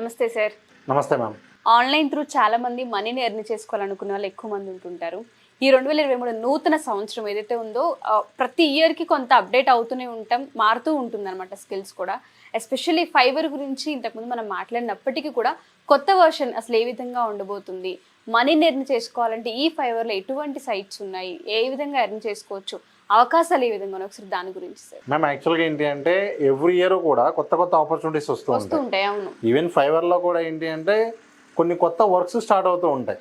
నమస్తే సార్. నమస్తే ma'am. Online through చాలా మంది మనీని ఎర్న్ చేసుకోవాలనుకునే వాళ్ళు ఎక్కువ మంది ఉంటుంటారు. ఈ 2023 నూతన సంవత్సరం ఏదైతే ఉందో ప్రతి ఇయర్కి కొంత అప్డేట్ అవుతూనే ఉంటాం, మారుతూ ఉంటుంది అనమాట స్కిల్స్ కూడా. ఎస్పెషల్లీ ఫైవర్ గురించి ఇంతకుముందు మనం మాట్లాడినప్పటికీ కూడా కొత్త వర్షన్ అసలు ఏ విధంగా ఉండబోతుంది, మనీని ఎర్న్ చేసుకోవాలంటే ఈ ఫైవర్లో ఎటువంటి సైట్స్ ఉన్నాయి, ఏ విధంగా ఎర్న్ చేసుకోవచ్చు, అవకాశాలు ఏ విధంగా ఒకసారి దాని గురించి సార్. మ్యామ్ యాక్చువల్గా ఏంటి అంటే ఎవ్రీ ఇయర్ కూడా కొత్త కొత్త ఆపర్చునిటీస్ వస్తూ ఉంటాయి. అవును, ఈవెన్ ఫైవర్లో కూడా ఏంటి అంటే కొన్ని కొత్త వర్క్స్ స్టార్ట్ అవుతూ ఉంటాయి.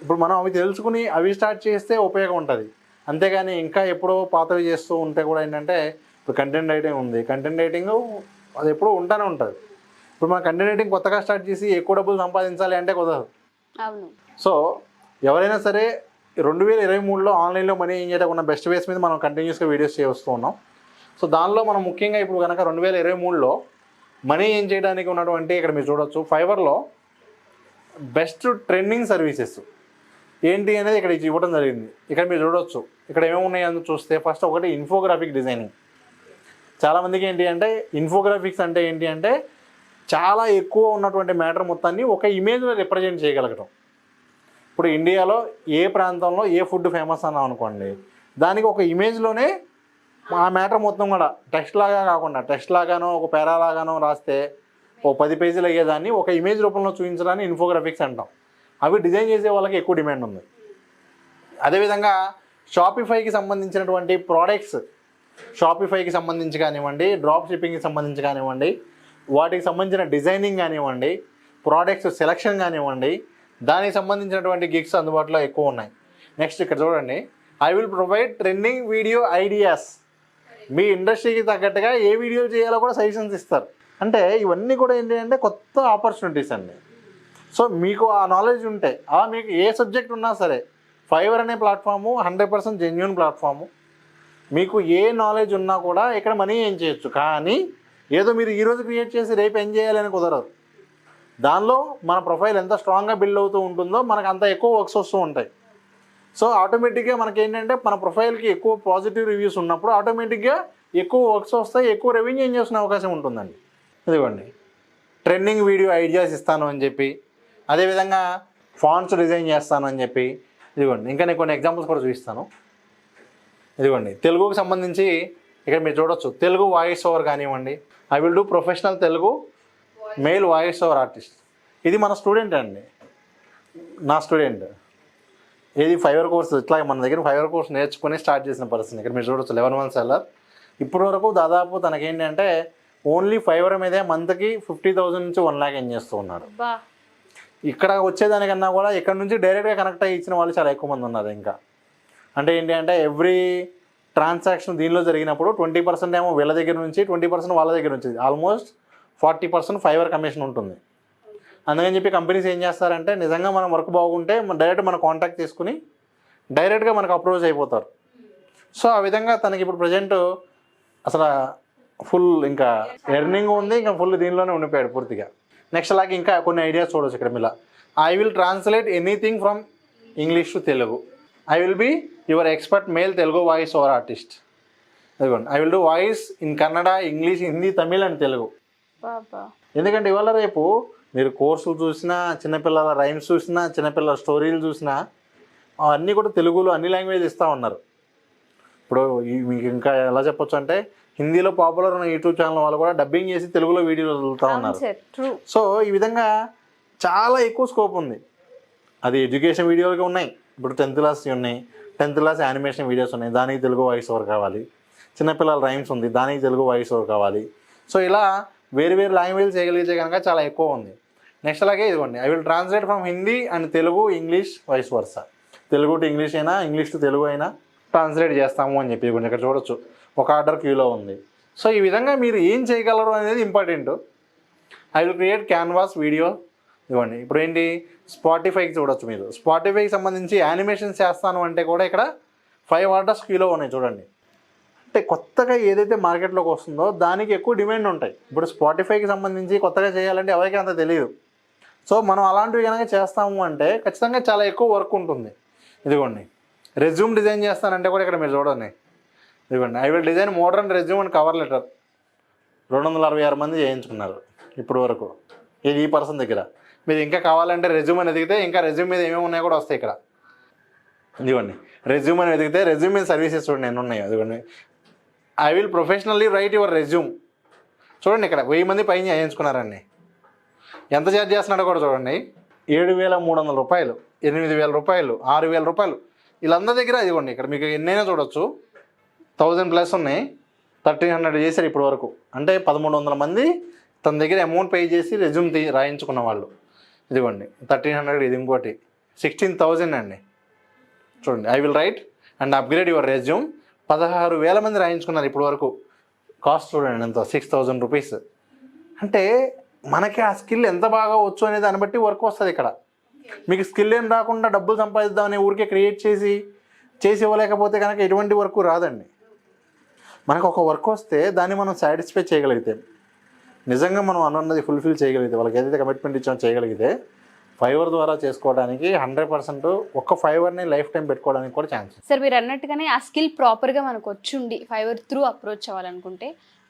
ఇప్పుడు మనం అవి తెలుసుకుని అవి స్టార్ట్ చేస్తే ఉపయోగం ఉంటుంది. అంతేగాని ఇంకా ఎప్పుడో పాతవి చేస్తూ ఉంటే కూడా ఏంటంటే ఇప్పుడు కంటెంట్ రైటింగ్ ఉంది, కంటెంట్ రైటింగ్ అది ఎప్పుడూ ఉంటానే ఉంటుంది. ఇప్పుడు మన కంటెంట్ రైటింగ్ కొత్తగా స్టార్ట్ చేసి ఎక్కువ డబ్బులు సంపాదించాలి అంటే కుదరదు. అవును. సో ఎవరైనా సరే 2023లో ఆన్లైన్లో మనీ ఏం చేయడం ఉన్న బెస్ట్ వేస్ మీద మనం కంటిన్యూస్గా వీడియోస్ చేస్తూ ఉన్నాం. సో దానిలో మనం ముఖ్యంగా ఇప్పుడు కనుక 2023లో మనీ ఏం చేయడానికి ఉన్నటువంటి ఇక్కడ మీరు చూడవచ్చు ఫైవర్లో బెస్ట్ ట్రెండింగ్ సర్వీసెస్ ఏంటి అనేది ఇక్కడ ఇవ్వడం జరిగింది. ఇక్కడ మీరు చూడవచ్చు ఇక్కడ ఏమేమి ఉన్నాయి అని చూస్తే ఫస్ట్ ఒకటి ఇన్ఫోగ్రాఫిక్ డిజైనింగ్. చాలామందికి ఏంటి అంటే ఇన్ఫోగ్రాఫిక్స్ అంటే ఏంటి అంటే చాలా ఎక్కువ ఉన్నటువంటి మ్యాటర్ మొత్తాన్ని ఒక ఇమేజ్లో రిప్రజెంట్ చేయగలగటం. ఇప్పుడు ఇండియాలో ఏ ప్రాంతంలో ఏ ఫుడ్ ఫేమస్ అన్నాం అనుకోండి, దానికి ఒక ఇమేజ్లోనే ఆ మ్యాటర్ మొత్తం కూడా టెక్స్ట్ లాగా కాకుండా టెక్స్ట్ లాగానో ఒక పేరా లాగానో రాస్తే ఓ 10 పేజీలు అయ్యేదాన్ని ఒక ఇమేజ్ రూపంలో చూపించడాన్ని ఇన్ఫోగ్రాఫిక్స్ అంటాం. అవి డిజైన్ చేసే వాళ్ళకి ఎక్కువ డిమాండ్ ఉంది. అదేవిధంగా షాపిఫైకి సంబంధించినటువంటి ప్రోడక్ట్స్, షాపిఫైకి సంబంధించి కానివ్వండి, డ్రాప్ షిప్పింగ్కి సంబంధించి కానివ్వండి, వాటికి సంబంధించిన డిజైనింగ్ కానివ్వండి, ప్రోడక్ట్స్ సెలెక్షన్ కానివ్వండి, దానికి సంబంధించినటువంటి గిగ్స్ అందుబాటులో ఎక్కువ ఉన్నాయి. నెక్స్ట్ ఇక్కడ చూడండి, I will provide trending video ideas. మీ ఇండస్ట్రీకి తగ్గట్టుగా ఏ వీడియో చేయాలో కూడా సజెషన్స్ ఇస్తారు. అంటే ఇవన్నీ కూడా ఏంటి అంటే కొత్త ఆపర్చునిటీస్ అండి. సో మీకు ఆ నాలెడ్జ్ ఉంటే మీకు ఏ సబ్జెక్ట్ ఉన్నా సరే ఫైవర్ అనే ప్లాట్ఫాము 100% జెన్యూన్ ప్లాట్ఫాము. మీకు ఏ నాలెడ్జ్ ఉన్నా కూడా ఇక్కడ మనీ ఏం చేయొచ్చు. కానీ ఏదో మీరు ఈరోజు క్రియేట్ చేసి రేపు ఏం చేయాలని కుదరదు. దానిలో మన ప్రొఫైల్ ఎంత స్ట్రాంగ్గా బిల్డ్ అవుతూ ఉంటుందో మనకు అంత ఎక్కువ వర్క్స్ వస్తూ ఉంటాయి. సో ఆటోమేటిక్గా మనకి ఏంటంటే మన ప్రొఫైల్కి ఎక్కువ పాజిటివ్ రివ్యూస్ ఉన్నప్పుడు ఆటోమేటిక్గా ఎక్కువ వర్క్స్ వస్తాయి, ఎక్కువ రెవెన్యూ ఏం చేసుకునే అవకాశం ఉంటుందండి. ఇదిగోండి ట్రెండింగ్ వీడియో ఐడియాస్ ఇస్తాను అని చెప్పి, అదేవిధంగా ఫాంట్స్ డిజైన్ చేస్తాను అని చెప్పి, ఇదిగోండి ఇంకా నేను కొన్ని ఎగ్జాంపుల్స్ కూడా చూపిస్తాను. ఇదిగోండి తెలుగుకి సంబంధించి ఇక్కడ మీరు చూడొచ్చు, తెలుగు వాయిస్ ఓవర్ కానివ్వండి, I will do professional Telugu mail voice over artist. ఇది మన స్టూడెంట్ అండి, నా స్టూడెంట్. ఏది ఫైవర్ కోర్స్, ఇట్లా మన దగ్గర ఫైవర్ కోర్స్ నేర్చుకుని స్టార్ట్ చేసిన పర్సన్. ఇక్కడ మీరు చూడొచ్చు 11 months సెల్లర్. ఇప్పటి వరకు దాదాపు తనకేంటంటే ఓన్లీ ఫైవర్ మీదే మంత్కి 50,000 నుంచి 1 lakh ఏం చేస్తూ ఉన్నారు. ఇక్కడ వచ్చేదానికన్నా కూడా ఇక్కడ నుంచి డైరెక్ట్గా కనెక్ట్ అయ్యి ఇచ్చిన వాళ్ళు చాలా ఎక్కువ మంది ఉన్నారు. ఇంకా అంటే ఏంటి అంటే ఎవ్రీ ట్రాన్సాక్షన్ దీనిలో జరిగినప్పుడు 20% ఏమో వీళ్ళ దగ్గర నుంచి, 20% వాళ్ళ దగ్గర నుంచి, ఆల్మోస్ట్ 40% ఫైవర్ కమిషన్ ఉంటుంది. అందుకని చెప్పి కంపెనీస్ ఏం చేస్తారంటే నిజంగా మనం వర్క్ బాగుంటే డైరెక్ట్ మన కాంటాక్ట్ తీసుకుని డైరెక్ట్గా మనకు అప్రోచ్ అయిపోతారు. సో ఆ విధంగా తనకి ఇప్పుడు ప్రజెంట్ అసలు ఫుల్ ఇంకా ఎర్నింగ్ ఉంది, ఇంకా ఫుల్ దీనిలోనే ఉండిపోయాడు పూర్తిగా. నెక్స్ట్ అలాగే ఇంకా కొన్ని ఐడియాస్ చూడవచ్చు ఇక్కడ మీద. I will translate anything from English to Telugu. I will be your expert male Telugu voice over artist. అదిగోండి, I will do voice in Kannada, English, Hindi, Tamil and Telugu. ఎందుకంటే ఇవాళ రేపు మీరు కోర్సులు చూసినా, చిన్నపిల్లల రైమ్స్ చూసినా, చిన్నపిల్లల స్టోరీలు చూసినా అన్నీ కూడా తెలుగులో అన్ని లాంగ్వేజ్ ఇస్తూ ఉన్నారు. ఇప్పుడు మీకు ఇంకా ఎలా చెప్పొచ్చు అంటే హిందీలో పాపులర్ ఉన్న యూట్యూబ్ ఛానల్ వాళ్ళు కూడా డబ్బింగ్ చేసి తెలుగులో వీడియోలు వదులుతూ ఉన్నారు. సో ఈ విధంగా చాలా ఎక్కువ స్కోప్ ఉంది. అది ఎడ్యుకేషన్ వీడియోలుగా ఉన్నాయి. ఇప్పుడు 10th class ఉన్నాయి, 10th class యానిమేషన్ వీడియోస్ ఉన్నాయి, దానికి తెలుగు వాయిస్ ఓవర్ కావాలి. చిన్నపిల్లల రైమ్స్ ఉంది, దానికి తెలుగు వాయిస్ ఓవర్ కావాలి. సో ఇలా వేరు వేరు లాంగ్వేజ్ చేయగలిగితే కనుక చాలా ఎక్కువ ఉంది. నెక్స్ట్ అలాగే ఇదిగోండి, I will translate from Hindi and Telugu, English, vice versa. Telugu to English అయినా, ఇంగ్లీష్ టు తెలుగు అయినా ట్రాన్స్లేట్ చేస్తాము అని చెప్పి ఇక్కడ చూడొచ్చు ఒక ఆర్డర్ క్యూలో ఉంది. సో ఈ విధంగా మీరు ఏం చేయగలరు అనేది important. I will create canvas video. ఇవ్వండి ఇప్పుడు ఏంటి స్పాటిఫైకి చూడొచ్చు. మీరు స్పాటిఫైకి సంబంధించి యానిమేషన్స్ చేస్తాను అంటే కూడా ఇక్కడ 5 orders క్యూలో ఉన్నాయి చూడండి. అంటే కొత్తగా ఏదైతే మార్కెట్లోకి వస్తుందో దానికి ఎక్కువ డిమాండ్ ఉంటాయి. ఇప్పుడు స్పాటిఫైకి సంబంధించి కొత్తగా చేయాలంటే ఎవరికి అంత తెలియదు. సో మనం అలాంటివి కనుక చేస్తాము అంటే ఖచ్చితంగా చాలా ఎక్కువ వర్క్ ఉంటుంది. ఇదిగోండి రెజ్యూమ్ డిజైన్ చేస్తానంటే కూడా ఇక్కడ మీరు చూడండి. ఇదిగోండి I will design modern resume and cover letter. 266 మంది చేయించుకున్నారు ఇప్పటి వరకు. ఈ పర్సన్ దగ్గర. మీరు ఇంకా కావాలంటే రెజ్యూమ్ అని ఎదిగితే ఇంకా రెజ్యూమ్ మీద ఏమేమి ఉన్నాయో కూడా వస్తాయి ఇక్కడ. ఇదిగోండి రెజ్యూమ్ అని ఎదిగితే రెజ్యూమ్ మీద సర్వీసెస్ చూడండి ఎన్ని ఉన్నాయో. అదిగోండి I will professionally right your resume. చూడండి ఇక్కడ 1000 మంది పైన చేయించుకున్నారండి. ఎంత ఛార్జ్ చేస్తున్నాడో కూడా చూడండి. 7,300 రూపాయలు, 8,000 రూపాయలు, 6,000 రూపాయలు వీళ్ళందరి దగ్గర. ఇదిగోండి ఇక్కడ మీకు ఎన్నైనా చూడొచ్చు. 1000+ ఉన్నాయి. 1,300 చేశారు ఇప్పటి వరకు. అంటే 1,300 మంది తన దగ్గర అమౌంట్ పే చేసి రెజ్యూమ్ రాయించుకున్న వాళ్ళు. ఇదిగోండి 1,300, ఇది ఇంకోటి 16,000 అండి. చూడండి I will write and upgrade your resume. 16,000 మంది రాయించుకున్నారు ఇప్పటి వరకు. కాస్ట్ చూడండి ఎంత, 6,000 రూపీస్. అంటే మనకి ఆ స్కిల్ ఎంత బాగా వచ్చు అనే దాన్ని బట్టి వర్క్ వస్తుంది ఇక్కడ. మీకు స్కిల్ ఏం రాకుండా డబ్బులు సంపాదిద్దామని ఊరికే క్రియేట్ చేసి ఇవ్వలేకపోతే కనుక ఎటువంటి వర్క్ రాదండి. మనకు ఒక వర్క్ వస్తే దాన్ని మనం సాటిస్ఫై చేయగలిగితే, నిజంగా మనం అన్నది ఫుల్ఫిల్ చేయగలిగితే, వాళ్ళకి ఏదైతే కమిట్మెంట్ ఇచ్చామో చేయగలిగితే Fiverr ద్వారా చేసుకోవడానికి 100% ఒక్క Fiverrని లైఫ్ టైం పెట్టుకోవడానికి కూడా ఛాన్స్. సార్ మీరు అన్నట్టుగానే ఆ స్కిల్ ప్రాపర్గా మనకు వచ్చుండి Fiverr త్రూ అప్రోచ్ అవ్వాలనుకుంటే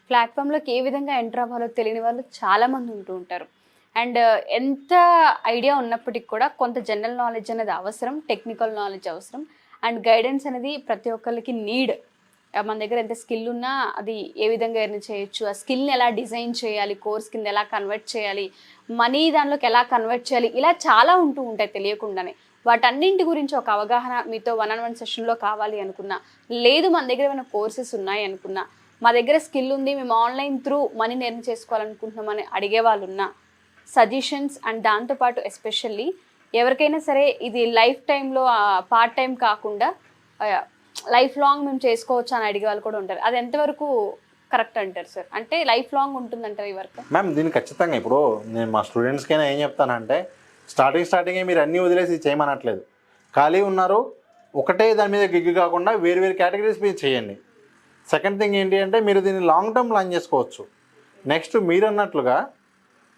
ప్లాట్ఫామ్లోకి ఏ విధంగా ఎంటర్ అవ్వాలో తెలియని వాళ్ళు చాలామంది ఉంటూ ఉంటారు. అండ్ ఎంత ఐడియా ఉన్నప్పటికీ కూడా కొంత జనరల్ నాలెడ్జ్ అనేది అవసరం, టెక్నికల్ నాలెడ్జ్ అవసరం, అండ్ గైడెన్స్ అనేది ప్రతి ఒక్కరికి నీడ్. మన దగ్గర ఎంత స్కిల్ ఉన్నా అది ఏ విధంగా ఎర్న్ చేయొచ్చు, ఆ స్కిల్ని ఎలా డిజైన్ చేయాలి, కోర్స్ కింద ఎలా కన్వర్ట్ చేయాలి, మనీ దానిలోకి ఎలా కన్వర్ట్ చేయాలి, ఇలా చాలా ఉంటూ ఉంటాయి తెలియకుండానే. వాటన్నింటి గురించి ఒక అవగాహన మీతో 1-on-1 సెషన్లో కావాలి అనుకున్నా, లేదు మన దగ్గర ఏమైనా కోర్సెస్ ఉన్నాయి అనుకున్నా, మా దగ్గర స్కిల్ ఉంది మేము ఆన్లైన్ త్రూ మనీని ఎర్న్ చేసుకోవాలనుకుంటున్నామని అడిగే వాళ్ళు ఉన్నా, సజెషన్స్ అండ్ దాంతోపాటు ఎస్పెషల్లీ ఎవరికైనా సరే ఇది లైఫ్ టైంలో పార్ట్ టైం కాకుండా లైఫ్ లాంగ్ మేము చేసుకోవచ్చు అని అడిగే వాళ్ళు కూడా ఉంటారు. అది ఎంతవరకు కరెక్ట్ అంటారు సార్? అంటే లైఫ్ లాంగ్ ఉంటుందంటారు ఈ వర్క్? మ్యామ్ దీన్ని ఖచ్చితంగా ఇప్పుడు నేను మా స్టూడెంట్స్కైనా ఏం చెప్తానంటే, స్టార్టింగే మీరు అన్నీ వదిలేసి చేయమనట్లేదు. ఖాళీ ఉన్నారు, ఒకటే దాని మీద గిగ్ కాకుండా వేరు కేటగిరీస్ మీద చేయండి. సెకండ్ థింగ్ ఏంటి అంటే, మీరు దీన్ని లాంగ్ టర్మ్ ప్లాన్ చేసుకోవచ్చు. నెక్స్ట్ మీరు అన్నట్లుగా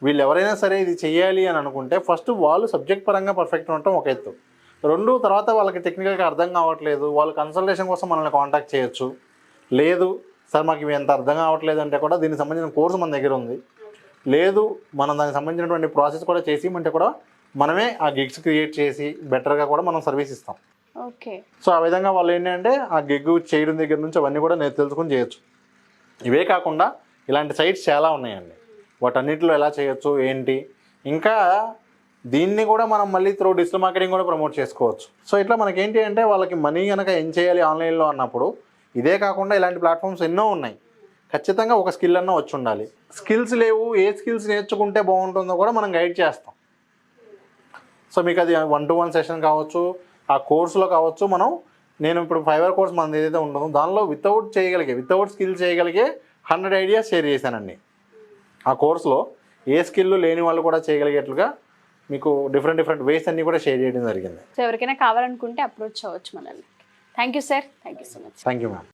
వీళ్ళు ఎవరైనా సరే ఇది చేయాలి అని అనుకుంటే ఫస్ట్ వాళ్ళు సబ్జెక్ట్ పరంగా పర్ఫెక్ట్ ఉండటం ఒక ఎత్తు. 2 తర్వాత వాళ్ళకి టెక్నికల్గా అర్థం కావట్లేదు, వాళ్ళు కన్సల్టేషన్ కోసం మనల్ని కాంటాక్ట్ చేయొచ్చు. లేదు సార్ మాకు ఇవి ఎంత అర్థం కావట్లేదు అంటే కూడా దీనికి సంబంధించిన కోర్సు మన దగ్గర ఉంది. లేదు మనం దానికి సంబంధించినటువంటి ప్రాసెస్ కూడా చేసి అంటే కూడా మనమే ఆ గిగ్స్ క్రియేట్ చేసి బెటర్గా కూడా మనం సర్వీస్ ఇస్తాం. ఓకే. సో ఆ విధంగా వాళ్ళు ఏంటంటే ఆ గిగ్ చేయడం దగ్గర నుంచి అవన్నీ కూడా నేను తెలుసుకొని చేయొచ్చు. ఇవే కాకుండా ఇలాంటి సైట్స్ చాలా ఉన్నాయండి. వాటన్నిటిలో ఎలా చేయొచ్చు ఏంటి, ఇంకా దీన్ని కూడా మనం మళ్ళీ త్రూ డిజిటల్ మార్కెటింగ్ కూడా ప్రమోట్ చేసుకోవచ్చు. సో ఇట్లా మనకేంటి అంటే వాళ్ళకి మనీ కనుక ఏం చేయాలి ఆన్లైన్లో అన్నప్పుడు ఇదే కాకుండా ఇలాంటి ప్లాట్ఫామ్స్ ఎన్నో ఉన్నాయి. ఖచ్చితంగా ఒక స్కిల్ అన్నా వచ్చి ఉండాలి. స్కిల్స్ లేవు, ఏ స్కిల్స్ నేర్చుకుంటే బాగుంటుందో కూడా మనం గైడ్ చేస్తాం. సో మీకు అది 1-to-1 సెషన్ కావచ్చు, ఆ కోర్సులో కావచ్చు. నేను ఇప్పుడు Fiverr కోర్స్ మనది ఏదైతే ఉంటుందో దానిలో వితౌట్ స్కిల్ చేయగలిగే 100 ఐడియాస్ షేర్ చేశానండి. ఆ కోర్సులో ఏ స్కిల్ లేని వాళ్ళు కూడా చేయగలిగేట్లుగా మీకు డిఫరెంట్ వేస్ అన్ని కూడా షేర్ చేయడం జరిగింది. సో ఎవరికైనా కావాలనుకుంటే అప్రోచ్ అవ్వచ్చు మనల్ని. Thank you sir, thank you so much. Thank you ma'am.